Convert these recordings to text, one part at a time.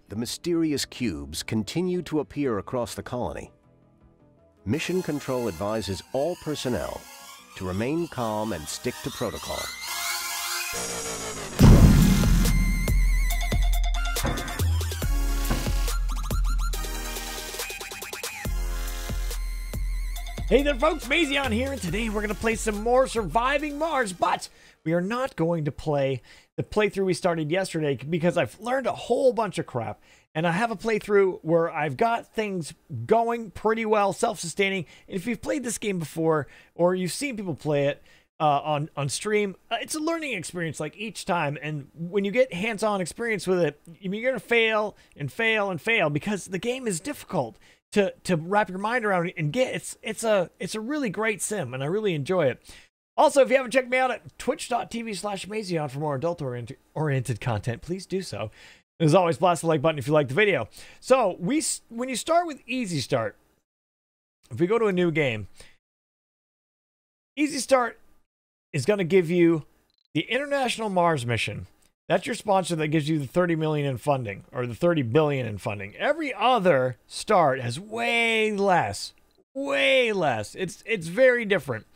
the mysterious cubes continue to appear across the colony. Mission Control advises all personnel to remain calm and stick to protocol. Hey there folks, Mazion here, and today we're going to play some more Surviving Mars, but we are not going to play the playthrough we started yesterday because I've learned a whole bunch of crap, and I have a playthrough where I've got things going pretty well, self-sustaining, and if you've played this game before, or you've seen people play it on stream, it's a learning experience like each time, and when you get hands-on experience with it, you're going to fail and fail and fail because the game is difficult to wrap your mind around and get. It's a really great sim, and I really enjoy it. Also, if you haven't checked me out at twitch.tv/Mazion for more adult-oriented content, please do so. As always, blast the like button if you like the video. So, when you start with Easy Start, if we go to a new game, Easy Start is going to give you the International Mars mission. That's your sponsor that gives you the 30 million in funding, or the 30 billion in funding. Every other start has way less. Way less. It's very different.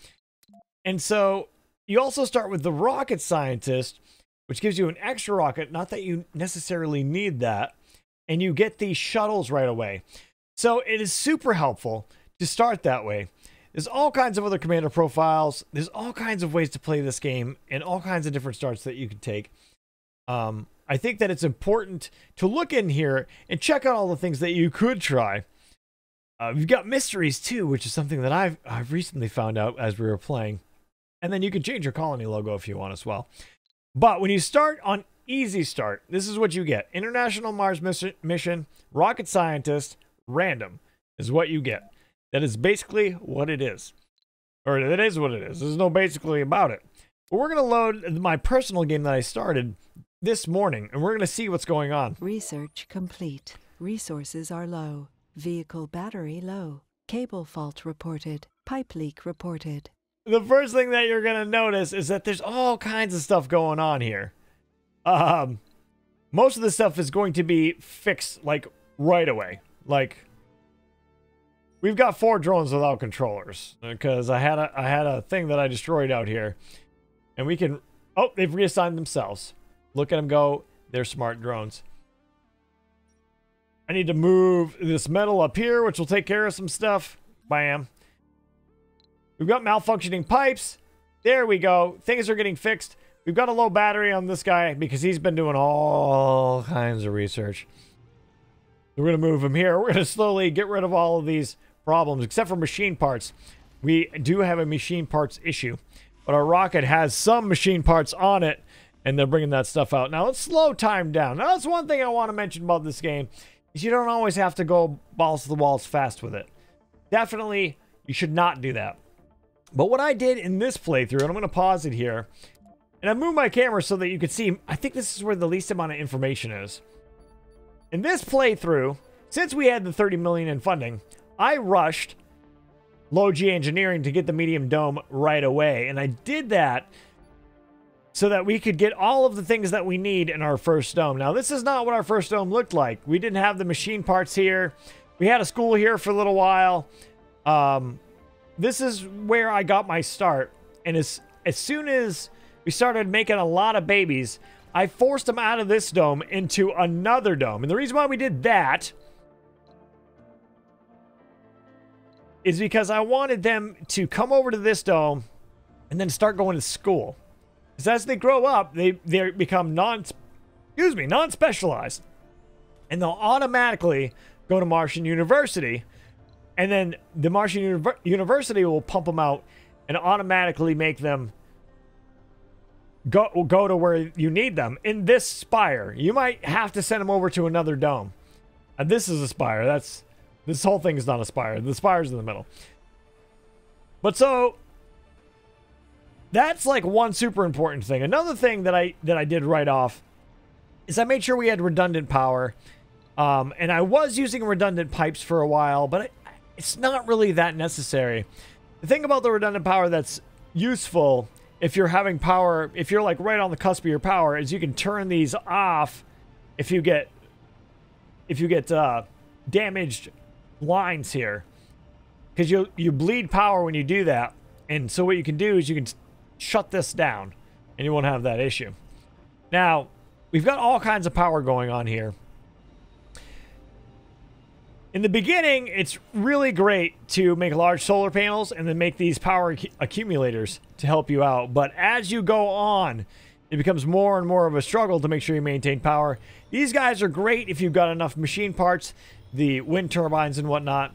And so you also start with the rocket scientist, which gives you an extra rocket. Not that you necessarily need that. And you get these shuttles right away. So it is super helpful to start that way. There's all kinds of other commander profiles. There's all kinds of ways to play this game and all kinds of different starts that you can take. I think that it's important to look in here and check out all the things that you could try. You've got mysteries too, which is something that I've recently found out as we were playing. And then you can change your colony logo if you want as well. But when you start on Easy Start, this is what you get. International Mars mission, rocket scientist, random is what you get. That is basically what it is. Or it is what it is. There's no basically about it. But we're going to load my personal game that I started this morning, and we're going to see what's going on. Research complete. Resources are low. Vehicle battery low. Cable fault reported. Pipe leak reported. The first thing that you're going to notice is that there's all kinds of stuff going on here. Most of the stuff is going to be fixed, like, right away. Like, we've got 4 drones without controllers, because I had a thing that I destroyed out here. And we can... Oh, they've reassigned themselves. Look at them go. They're smart drones. I need to move this metal up here, which will take care of some stuff. Bam. We've got malfunctioning pipes. There we go. Things are getting fixed. We've got a low battery on this guy because he's been doing all kinds of research. We're going to move him here. We're going to slowly get rid of all of these problems, except for machine parts. We do have a machine parts issue, but our rocket has some machine parts on it, and they're bringing that stuff out. Now, let's slow time down. Now, that's one thing I want to mention about this game, is you don't always have to go balls to the walls fast with it. Definitely, you should not do that. But what I did in this playthrough, and I'm going to pause it here, and I moved my camera so that you could see, I think this is where the least amount of information is. In this playthrough, since we had the 30 million in funding, I rushed low G engineering to get the medium dome right away. And I did that so that we could get all of the things that we need in our first dome. Now, this is not what our first dome looked like. We didn't have the machine parts here. We had a school here for a little while. This is where I got my start. And as soon as we started making a lot of babies, I forced them out of this dome into another dome. And the reason why we did that is because I wanted them to come over to this dome and then start going to school. Because as they grow up, they become non-specialized. And they'll automatically go to Martian University. And then the Martian University will pump them out and automatically make them go to where you need them. In this spire, you might have to send them over to another dome. And this is a spire. This whole thing is not a spire. The spire's in the middle. But so that's like one super important thing. Another thing that I did right off is I made sure we had redundant power. And I was using redundant pipes for a while, but it's not really that necessary. The thing about the redundant power that's useful if you're having power, if you're like right on the cusp of your power, is you can turn these off if you get if you get damaged lines here, because you bleed power when you do that. And so what you can do is you can shut this down, and you won't have that issue. Now, we've got all kinds of power going on here. In the beginning, it's really great to make large solar panels and then make these power accumulators to help you out. But as you go on, it becomes more and more of a struggle to make sure you maintain power. These guys are great if you've got enough machine parts, the wind turbines and whatnot.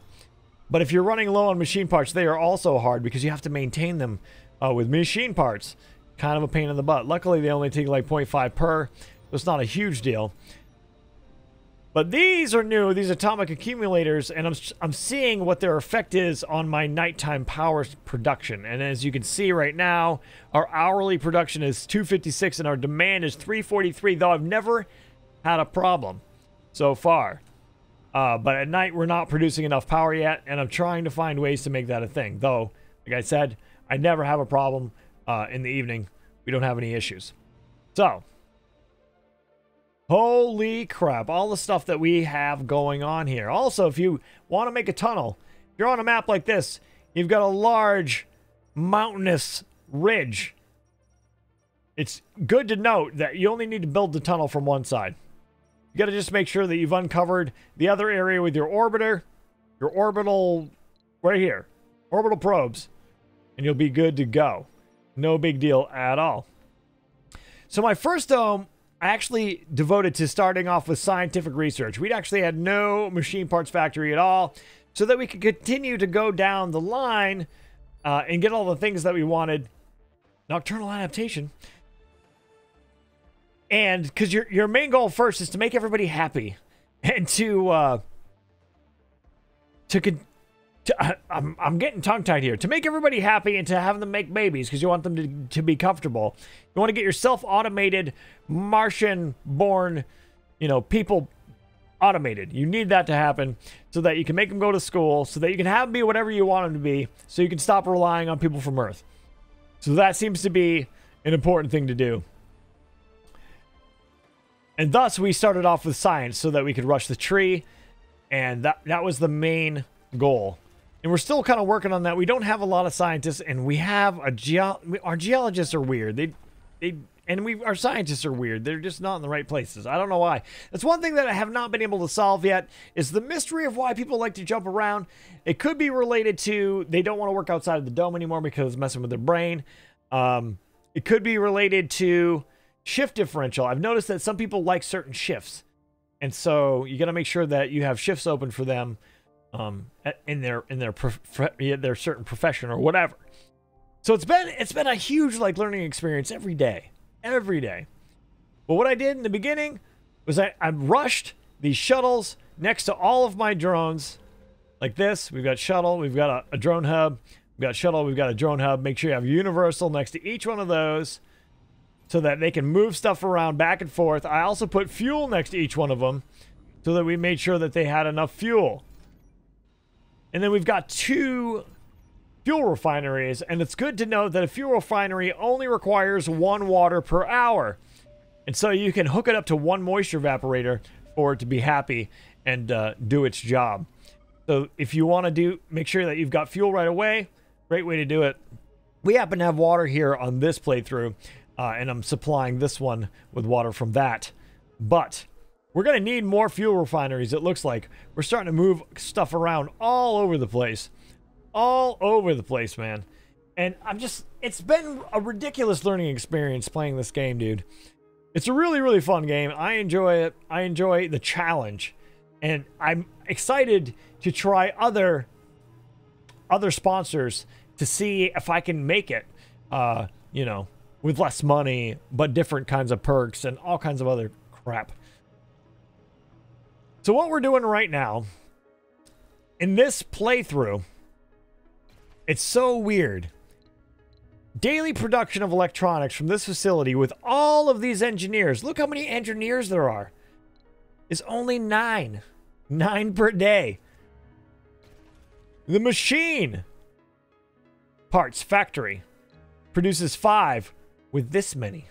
But if you're running low on machine parts, they are also hard because you have to maintain them with machine parts. Kind of a pain in the butt. Luckily, they only take like 0.5 per, so it's not a huge deal. But these are new, these atomic accumulators, and I'm seeing what their effect is on my nighttime power production. And as you can see right now, our hourly production is 256 and our demand is 343, though I've never had a problem so far. But at night, we're not producing enough power yet, and I'm trying to find ways to make that a thing. Though, like I said, I never have a problem in the evening. We don't have any issues. So, holy crap, all the stuff that we have going on here. Also, if you want to make a tunnel, if you're on a map like this, you've got a large mountainous ridge. It's good to note that you only need to build the tunnel from one side. You got to just make sure that you've uncovered the other area with your orbiter, your orbital, right here, orbital probes, and you'll be good to go. No big deal at all. So my first dome, I actually devoted to starting off with scientific research. We'd actually had no machine parts factory at all, so that we could continue to go down the line and get all the things that we wanted. Nocturnal adaptation. And because your main goal first is to make everybody happy, and I'm getting tongue-tied here. To make everybody happy and to have them make babies because you want them to be comfortable. You want to get your self-automated Martian-born, people automated. You need that to happen so that you can make them go to school, so that you can have them be whatever you want them to be, so you can stop relying on people from Earth. So that seems to be an important thing to do. And thus, we started off with science so that we could rush the tree, and that was the main goal. And we're still kind of working on that. We don't have a lot of scientists, and we have our geologists are weird. Our scientists are weird. They're just not in the right places. I don't know why. That's one thing that I have not been able to solve yet, is the mystery of why people like to jump around. It could be related to they don't want to work outside of the dome anymore because it's messing with their brain. It could be related to shift differential. I've noticed that some people like certain shifts, and so you got to make sure that you have shifts open for them in their certain profession or whatever. So it's been a huge learning experience every day. But what I did in the beginning was I rushed these shuttles next to all of my drones like this. We've got shuttle, we've got a drone hub, we've got shuttle, we've got a drone hub. Make sure you have universal next to each one of those, so that they can move stuff around back and forth. I also put fuel next to each one of them so that we made sure that they had enough fuel. And then we've got 2 fuel refineries, and it's good to know that a fuel refinery only requires 1 water per hour. And so you can hook it up to 1 moisture evaporator for it to be happy and do its job. So if you want to make sure that you've got fuel right away, great way to do it. We happen to have water here on this playthrough. And I'm supplying this one with water from that. But we're going to need more fuel refineries, it looks like. We're starting to move stuff around all over the place. All over the place, man. And it's been a ridiculous learning experience playing this game, dude. It's a really, really fun game. I enjoy it. I enjoy the challenge. And I'm excited to try other sponsors to see if I can make it, with less money, but different kinds of perks and all kinds of other crap. So what we're doing right now, in this playthrough, it's so weird. Daily production of electronics from this facility with all of these engineers. Look how many engineers there are. Is only 9. 9 per day. The machine parts factory produces 5 with this many.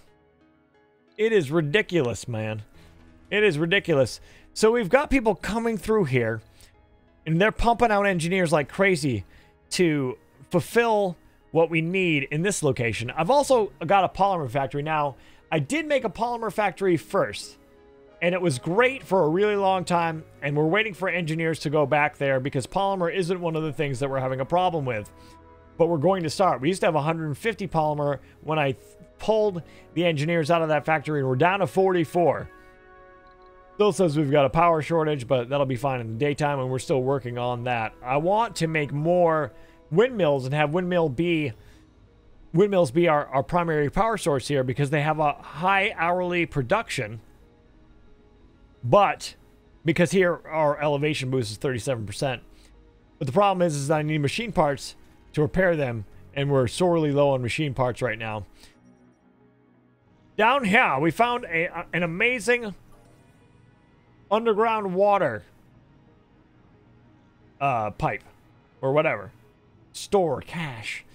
It is ridiculous, man. It is ridiculous. So we've got people coming through here, and they're pumping out engineers like crazy to fulfill what we need in this location. I've also got a polymer factory. Now, I did make a polymer factory first, and it was great for a really long time, and we're waiting for engineers to go back there because polymer isn't one of the things that we're having a problem with. But we're going to start. We used to have 150 polymer when I pulled the engineers out of that factory, and we're down to 44. Still says we've got a power shortage, but that'll be fine in the daytime, and we're still working on that. I want to make more windmills and have windmills be our primary power source here because they have a high hourly production. But because here our elevation boost is 37%. But the problem is I need machine parts to repair them, and we're sorely low on machine parts right now. Down here, we found an amazing underground water pipe or whatever. Store cache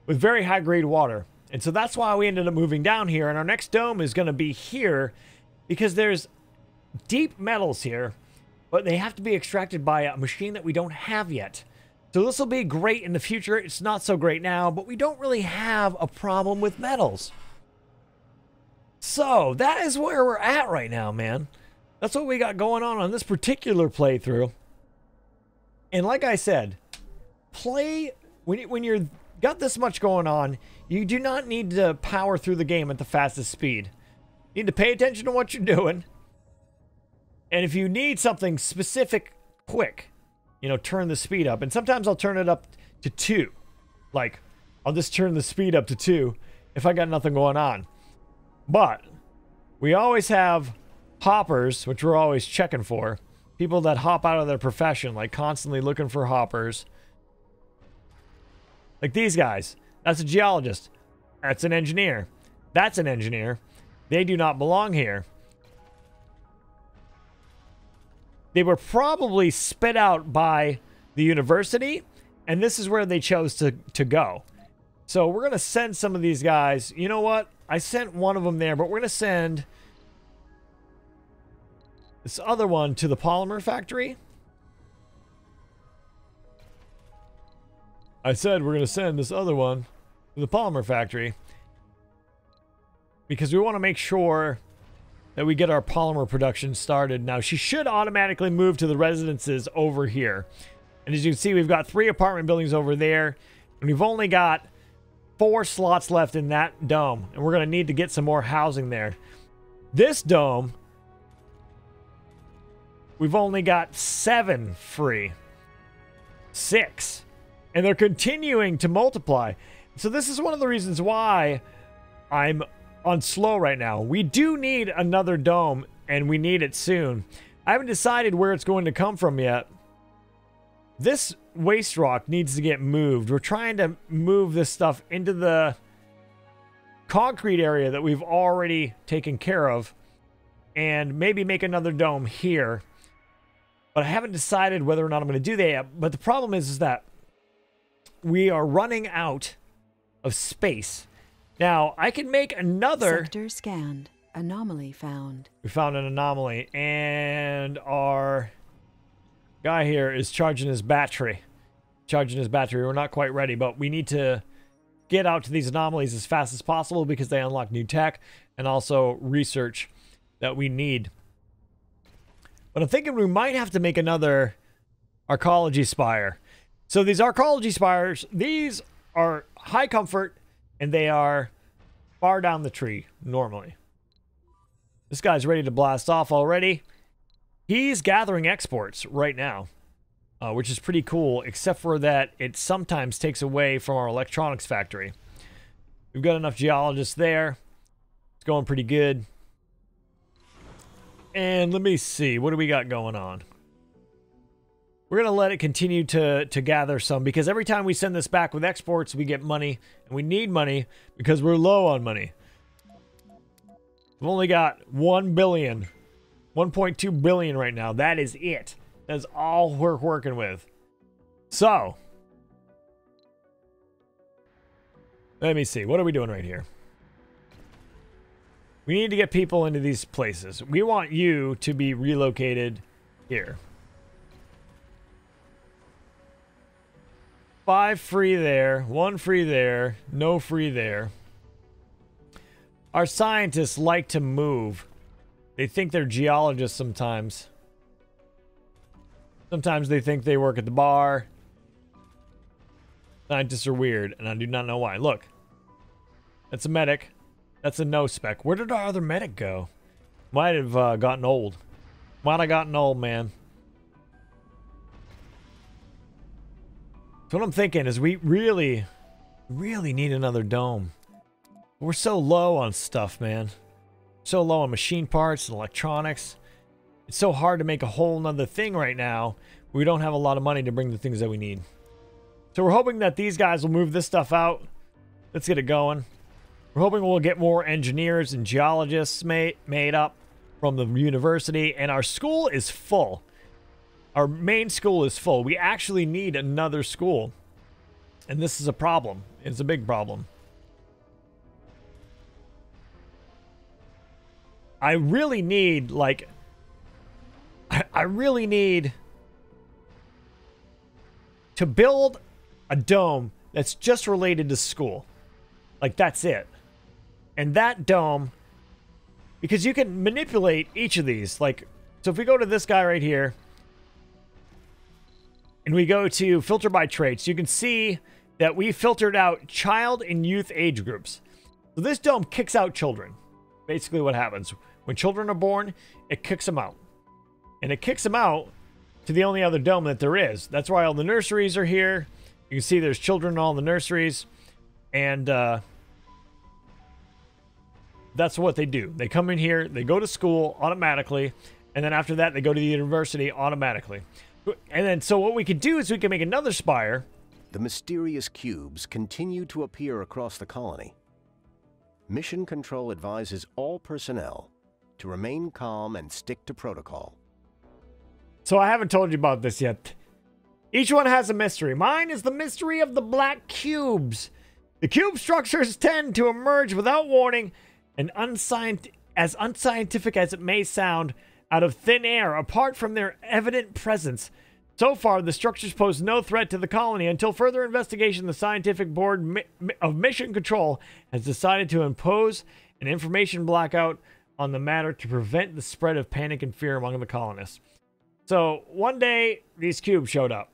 with very high grade water. And so that's why we ended up moving down here. And our next dome is going to be here because there's deep metals here, but they have to be extracted by a machine that we don't have yet. So this will be great in the future. It's not so great now, but we don't really have a problem with metals. So that is where we're at right now, man. That's what we got going on this particular playthrough. And like I said, when you're got this much going on, you do not need to power through the game at the fastest speed. You need to pay attention to what you're doing. And if you need something specific quick, you know, turn the speed up. And sometimes I'll turn it up to 2. Like, I'll just turn the speed up to 2 if I got nothing going on. But we always have hoppers, which we're always checking for. People that hop out of their profession, like constantly looking for hoppers. Like these guys. That's a geologist. That's an engineer. That's an engineer. They do not belong here. They were probably spit out by the university, and this is where they chose to go. So we're going to send some of these guys. You know what? I sent one of them there, but we're going to send this other one to the polymer factory. I said we're going to send this other one to the polymer factory because we want to make sure that we get our polymer production started. Now, she should automatically move to the residences over here. And as you can see, we've got 3 apartment buildings over there, and we've only got 4 slots left in that dome, and we're going to need to get some more housing there. This dome, we've only got 7 free. 6. And they're continuing to multiply. So this is one of the reasons why I'm on slow right now. We do need another dome, and we need it soon. I haven't decided where it's going to come from yet. This waste rock needs to get moved. We're trying to move this stuff into the concrete area that we've already taken care of, and maybe make another dome here. But I haven't decided whether or not I'm going to do that yet. But the problem is that we are running out of space. Now, I can make another... Sector scanned. Anomaly found. We found an anomaly, and our guy here is charging his battery. We're not quite ready, but we need to get out to these anomalies as fast as possible because they unlock new tech and also research that we need. But I'm thinking we might have to make another archaeology spire. So these archaeology spires, these are high comfort, and they are far down the tree, normally. This guy's ready to blast off already. He's gathering exports right now, which is pretty cool, except for that it sometimes takes away from our electronics factory. We've got enough geologists there. It's going pretty good. And let me see, what do we got going on? We're going to let it continue to gather some, because every time we send this back with exports, we get money. And we need money because we're low on money. We've only got 1 billion. 1.2 billion right now. That is it. That's all we're working with. So, let me see. What are we doing right here? We need to get people into these places. We want you to be relocated here. 5 free there, 1 free there, no free there. Our scientists like to move. They think they're geologists sometimes. Sometimes they think they work at the bar. Scientists are weird, and I do not know why. Look. That's a medic. That's a no spec. Where did our other medic go? Might have gotten old. Might have gotten old, man. So what I'm thinking is we really need another dome. We're so low on stuff, man. So low on machine parts and electronics. It's so hard to make a whole nother thing right now. We don't have a lot of money to bring the things that we need. So we're hoping that these guys will move this stuff out. Let's get it going. We're hoping we'll get more engineers and geologists made up from the university. And our school is full. Our main school is full. We actually need another school. And this is a problem. It's a big problem. I really need, like... I really need to build a dome that's just related to school. Like, that's it. And that dome... Because you can manipulate each of these. Like, so if we go to this guy right here... And we go to filter by traits, you can see that we filtered out child and youth age groups. So this dome kicks out children. Basically what happens. When children are born, it kicks them out. And it kicks them out to the only other dome that there is. That's why all the nurseries are here. You can see there's children in all the nurseries. And that's what they do. They come in here, they go to school automatically. And then after that, they go to the university automatically. And then, so what we could do is we can make another spire. The mysterious cubes continue to appear across the colony. Mission Control advises all personnel to remain calm and stick to protocol. So I haven't told you about this yet. Each one has a mystery. Mine is the mystery of the black cubes. The cube structures tend to emerge without warning and as unscientific as it may sound, out of thin air, apart from their evident presence. So far, the structures pose no threat to the colony. Until further investigation, the Scientific Board of Mission Control has decided to impose an information blackout on the matter to prevent the spread of panic and fear among the colonists. So, one day, these cubes showed up.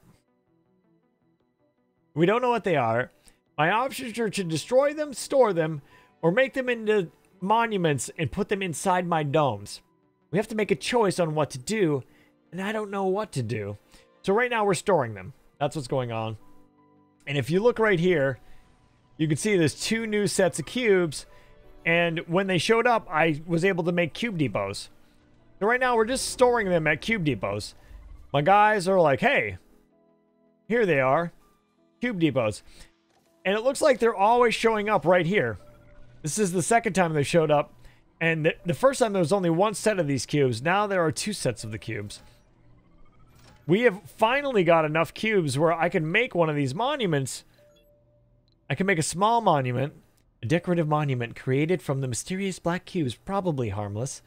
We don't know what they are. My options are to destroy them, store them, or make them into monuments and put them inside my domes. We have to make a choice on what to do, and I don't know what to do. So right now we're storing them. That's what's going on. And if you look right here, you can see there's 2 new sets of cubes, and when they showed up, I was able to make cube depots. So right now we're just storing them at cube depots. My guys are like, hey, here they are, cube depots. And it looks like they're always showing up right here. This is the second time they showed up. And the first time there was only 1 set of these cubes. Now there are 2 sets of the cubes. We have finally got enough cubes where I can make one of these monuments. I can make a small monument. A decorative monument created from the mysterious black cubes. Probably harmless.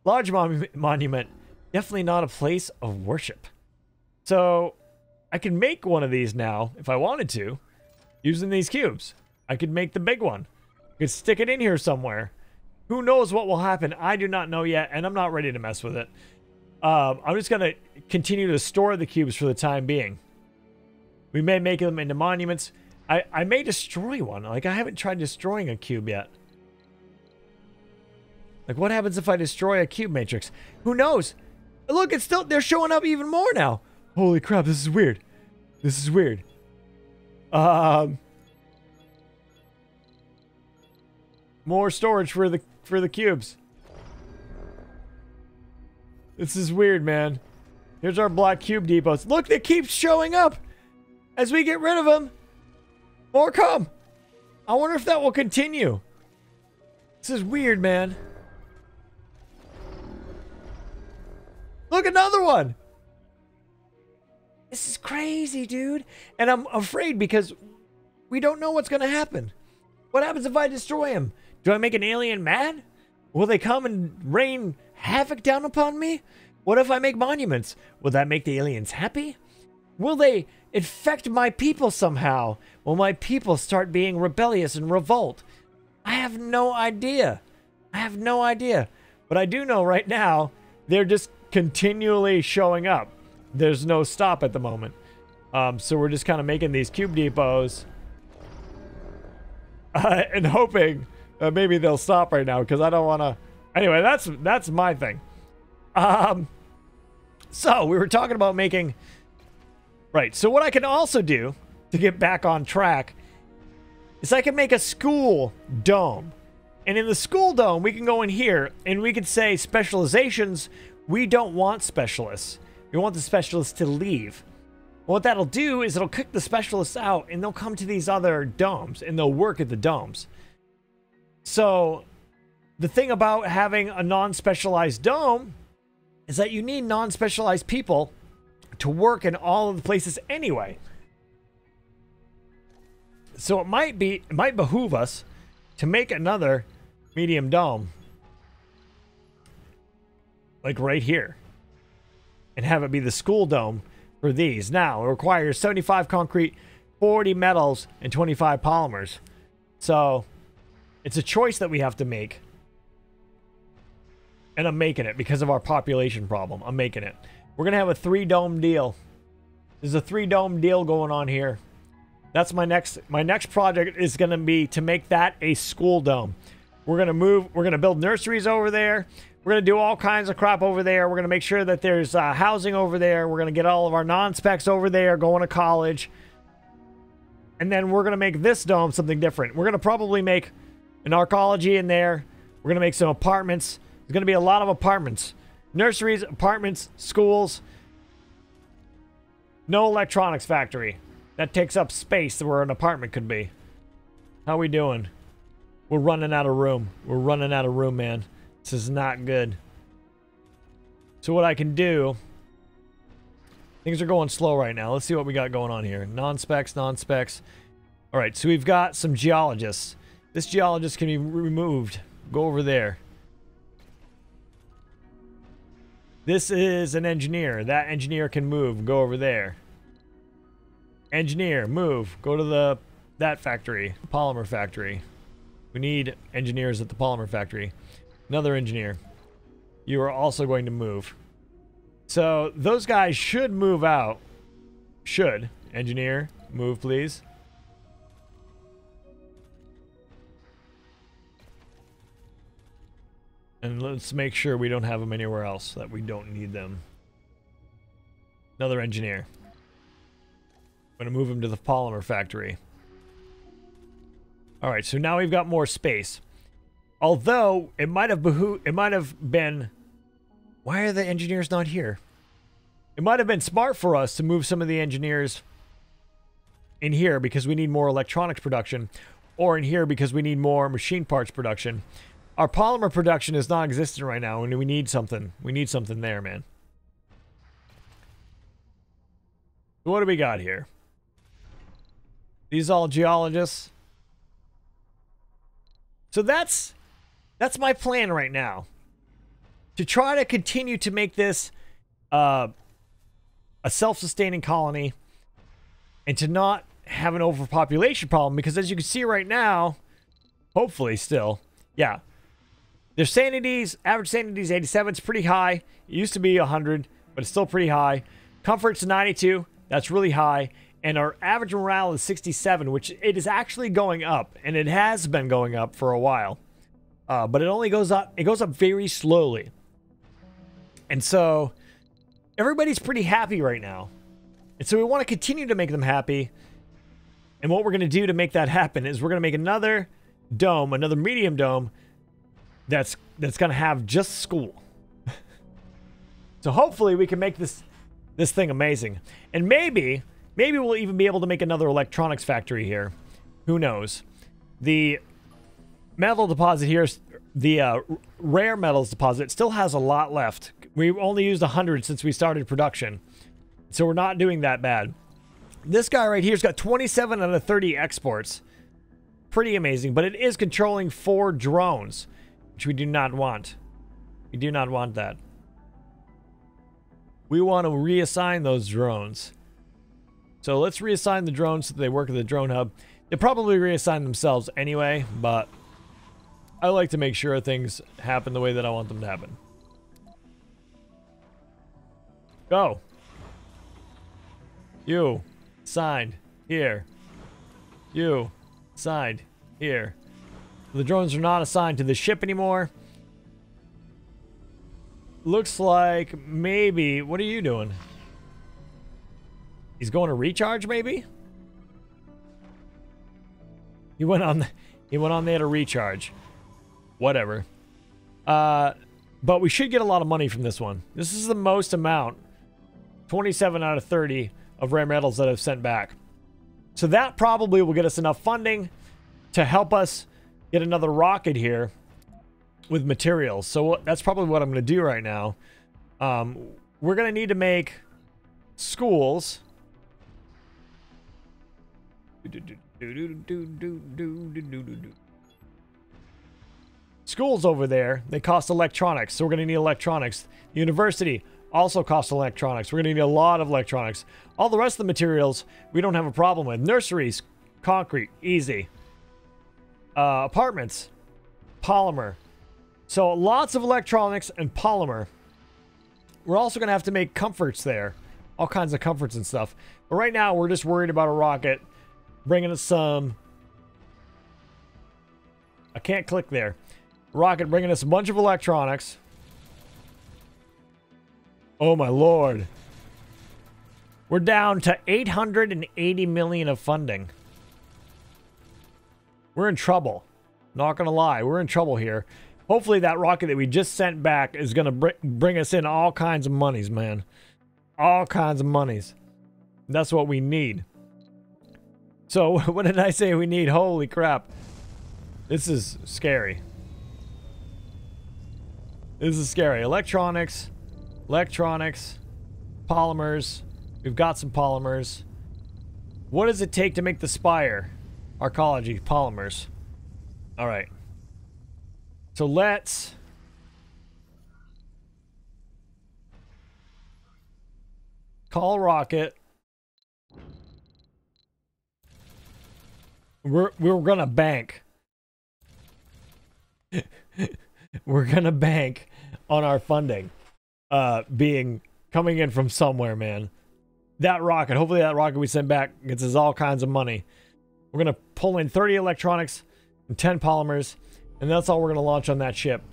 Large monument. Definitely not a place of worship. So I can make one of these now if I wanted to. Using these cubes. I could make the big one. I could stick it in here somewhere. Who knows what will happen? I do not know yet, and I'm not ready to mess with it. I'm just going to continue to store the cubes for the time being. We may make them into monuments. I may destroy one. Like, I haven't tried destroying a cube yet. Like, what happens if I destroy a cube matrix? Who knows? Look, it's still... They're showing up even more now. Holy crap, this is weird. This is weird. More storage for the cubes. This is weird, man. Here's our black cube depots. Look, they keep showing up. As we get rid of them, more come. I wonder if that will continue. This is weird, man. Look, another one. This is crazy, dude. And I'm afraid because we don't know what's going to happen. What happens if I destroy him? Do I make an alien mad? Will they come and rain havoc down upon me? What if I make monuments? Will that make the aliens happy? Will they infect my people somehow? Will my people start being rebellious and revolt? I have no idea. I have no idea. But I do know right now, they're just continually showing up. There's no stop at the moment. So we're just kind of making these cube depots. And hoping maybe they'll stop right now, because I don't want to... Anyway, that's my thing. So we were talking about making... Right, so what I can also do to get back on track is I can make a school dome. And in the school dome, we can go in here and we can say specializations. We don't want specialists. We want the specialists to leave. What that'll do is it'll kick the specialists out and they'll come to these other domes and they'll work at the domes. So the thing about having a non-specialized dome is that you need non-specialized people to work in all of the places anyway. So it might behoove us to make another medium dome like right here and have it be the school dome for these. Now it requires 75 concrete, 40 metals, and 25 polymers. So it's a choice that we have to make. And I'm making it because of our population problem. I'm making it. We're going to have a 3-dome deal. There's a 3-dome deal going on here. That's my next project is going to be to make that a school dome. We're going to build nurseries over there. We're going to do all kinds of crap over there. We're going to make sure that there's housing over there. We're going to get all of our non-specs over there going to college. And then we're going to make this dome something different. We're going to probably make an arcology in there. We're going to make some apartments. There's going to be a lot of apartments. Nurseries, apartments, schools. No electronics factory. That takes up space where an apartment could be. How we doing? We're running out of room. We're running out of room, man. This is not good. So what I can do... Things are going slow right now. Let's see what we got going on here. Non-specs, non-specs. Alright, so we've got some geologists. This geologist can be removed. Go over there. This is an engineer. That engineer can move. Go over there. Engineer, move. Go to that factory. Polymer factory. We need engineers at the polymer factory. Another engineer. You are also going to move. So those guys should move out. Should. Engineer, move please. And let's make sure we don't have them anywhere else, that we don't need them. Another engineer. I'm going to move him to the polymer factory. Alright, so now we've got more space. Although, it might have been... Why are the engineers not here? It might have been smart for us to move some of the engineers in here because we need more electronics production, or in here because we need more machine parts production. Our polymer production is non-existent right now, and we need something. We need something there, man. So what do we got here? These all geologists. So that's my plan right now. To try to continue to make this a self-sustaining colony and to not have an overpopulation problem, because as you can see right now, hopefully still, yeah, their sanities, average sanity is 87. It's pretty high. It used to be 100, but it's still pretty high. Comfort's 92. That's really high. And our average morale is 67, which it is actually going up, and it has been going up for a while. But it only goes up. It goes up very slowly. And so everybody's pretty happy right now. And so we want to continue to make them happy. And what we're going to do to make that happen is we're going to make another dome, another medium dome that's going to have just school. So hopefully we can make this thing amazing. And maybe we'll even be able to make another electronics factory here. Who knows? The metal deposit here, the rare metals deposit, still has a lot left. We've only used 100 since we started production. So we're not doing that bad. This guy right here's got 27 out of 30 exports. Pretty amazing, but it is controlling 4 drones, which we do not want. We do not want that. We want to reassign those drones. So let's reassign the drones so that they work at the drone hub. They probably reassign themselves anyway, but I like to make sure things happen the way that I want them to happen. Go. You. Signed. Here. You. Signed. Here. The drones are not assigned to the ship anymore. Looks like maybe... What are you doing? He's going to recharge, maybe? He went on there to recharge. Whatever. But we should get a lot of money from this one. This is the most amount. 27 out of 30 of rare metals that I've sent back. So that probably will get us enough funding to help us get another rocket here with materials. So that's probably what I'm going to do right now. We're going to need to make schools. Schools over there, they cost electronics, so we're going to need electronics. University also costs electronics. We're going to need a lot of electronics. All the rest of the materials, we don't have a problem with. Nurseries, concrete, easy. Apartments, polymer. So lots of electronics and polymer. We're also going to have to make comforts there. All kinds of comforts and stuff. But right now, we're just worried about a rocket bringing us some... I can't click there. Rocket bringing us a bunch of electronics. Oh my lord. We're down to 880 million of funding. We're in trouble. Not gonna lie, we're in trouble here. Hopefully that rocket that we just sent back is gonna bring us in all kinds of monies, man. All kinds of monies. That's what we need. So, what did I say we need? Holy crap. This is scary. This is scary. Electronics, polymers. We've got some polymers. What does it take to make the spire? Arcology, polymers. All right. So let's... call rocket. We're gonna bank. We're gonna bank on our funding coming in from somewhere, man. That rocket, hopefully that rocket we sent back gets us all kinds of money. We're gonna pull in 30 electronics and 10 polymers, and that's all we're gonna launch on that ship.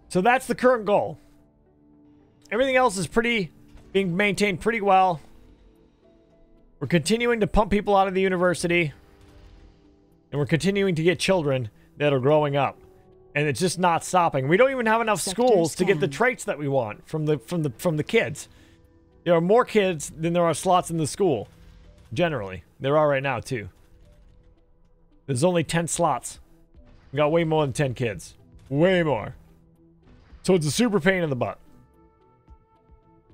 So that's the current goal. Everything else is being maintained pretty well. We're continuing to pump people out of the university, and we're continuing to get children that are growing up, and it's just not stopping. We don't even have enough schools to get the traits that we want from the kids. There are more kids than there are slots in the school. Generally, there are right now too. There's only 10 slots. We got way more than 10 kids. Way more. So it's a super pain in the butt.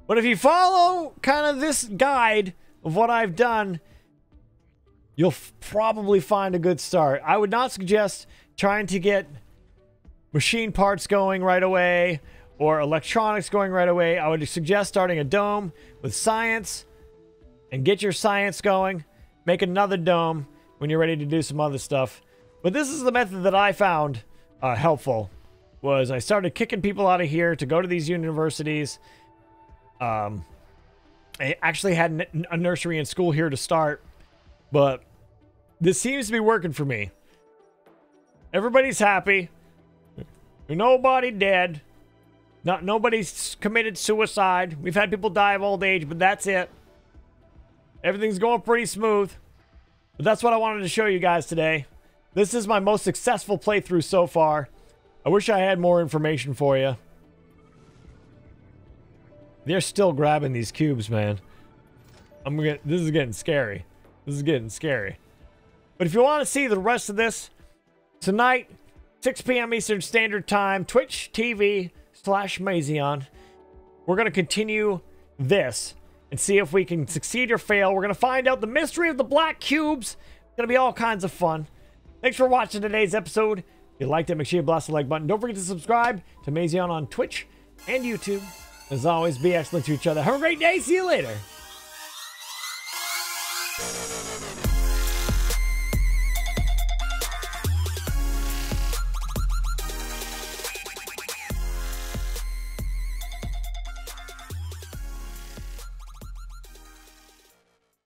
But if you follow kind of this guide of what I've done, you'll probably find a good start. I would not suggest trying to get machine parts going right away or electronics going right away. I would suggest starting a dome with science and get your science going. Make another dome when you're ready to do some other stuff. But this is the method that I found helpful. Was I started kicking people out of here to go to these universities. I actually had a nursery and school here to start, but this seems to be working for me. Everybody's happy. Nobody dead. Nobody's committed suicide. We've had people die of old age, but that's it. Everything's going pretty smooth. But that's what I wanted to show you guys today. This is my most successful playthrough so far. I wish I had more information for you. They're still grabbing these cubes, man. This is getting scary. This is getting scary. But if you want to see the rest of this, tonight, 6 p.m. Eastern Standard Time, Twitch TV/Mazion. We're going to continue this and see if we can succeed or fail. We're going to find out the mystery of the black cubes. It's going to be all kinds of fun. Thanks for watching today's episode. If you liked it, make sure you blast the like button. Don't forget to subscribe to Mazion on Twitch and YouTube. As always, be excellent to each other. Have a great day. See you later.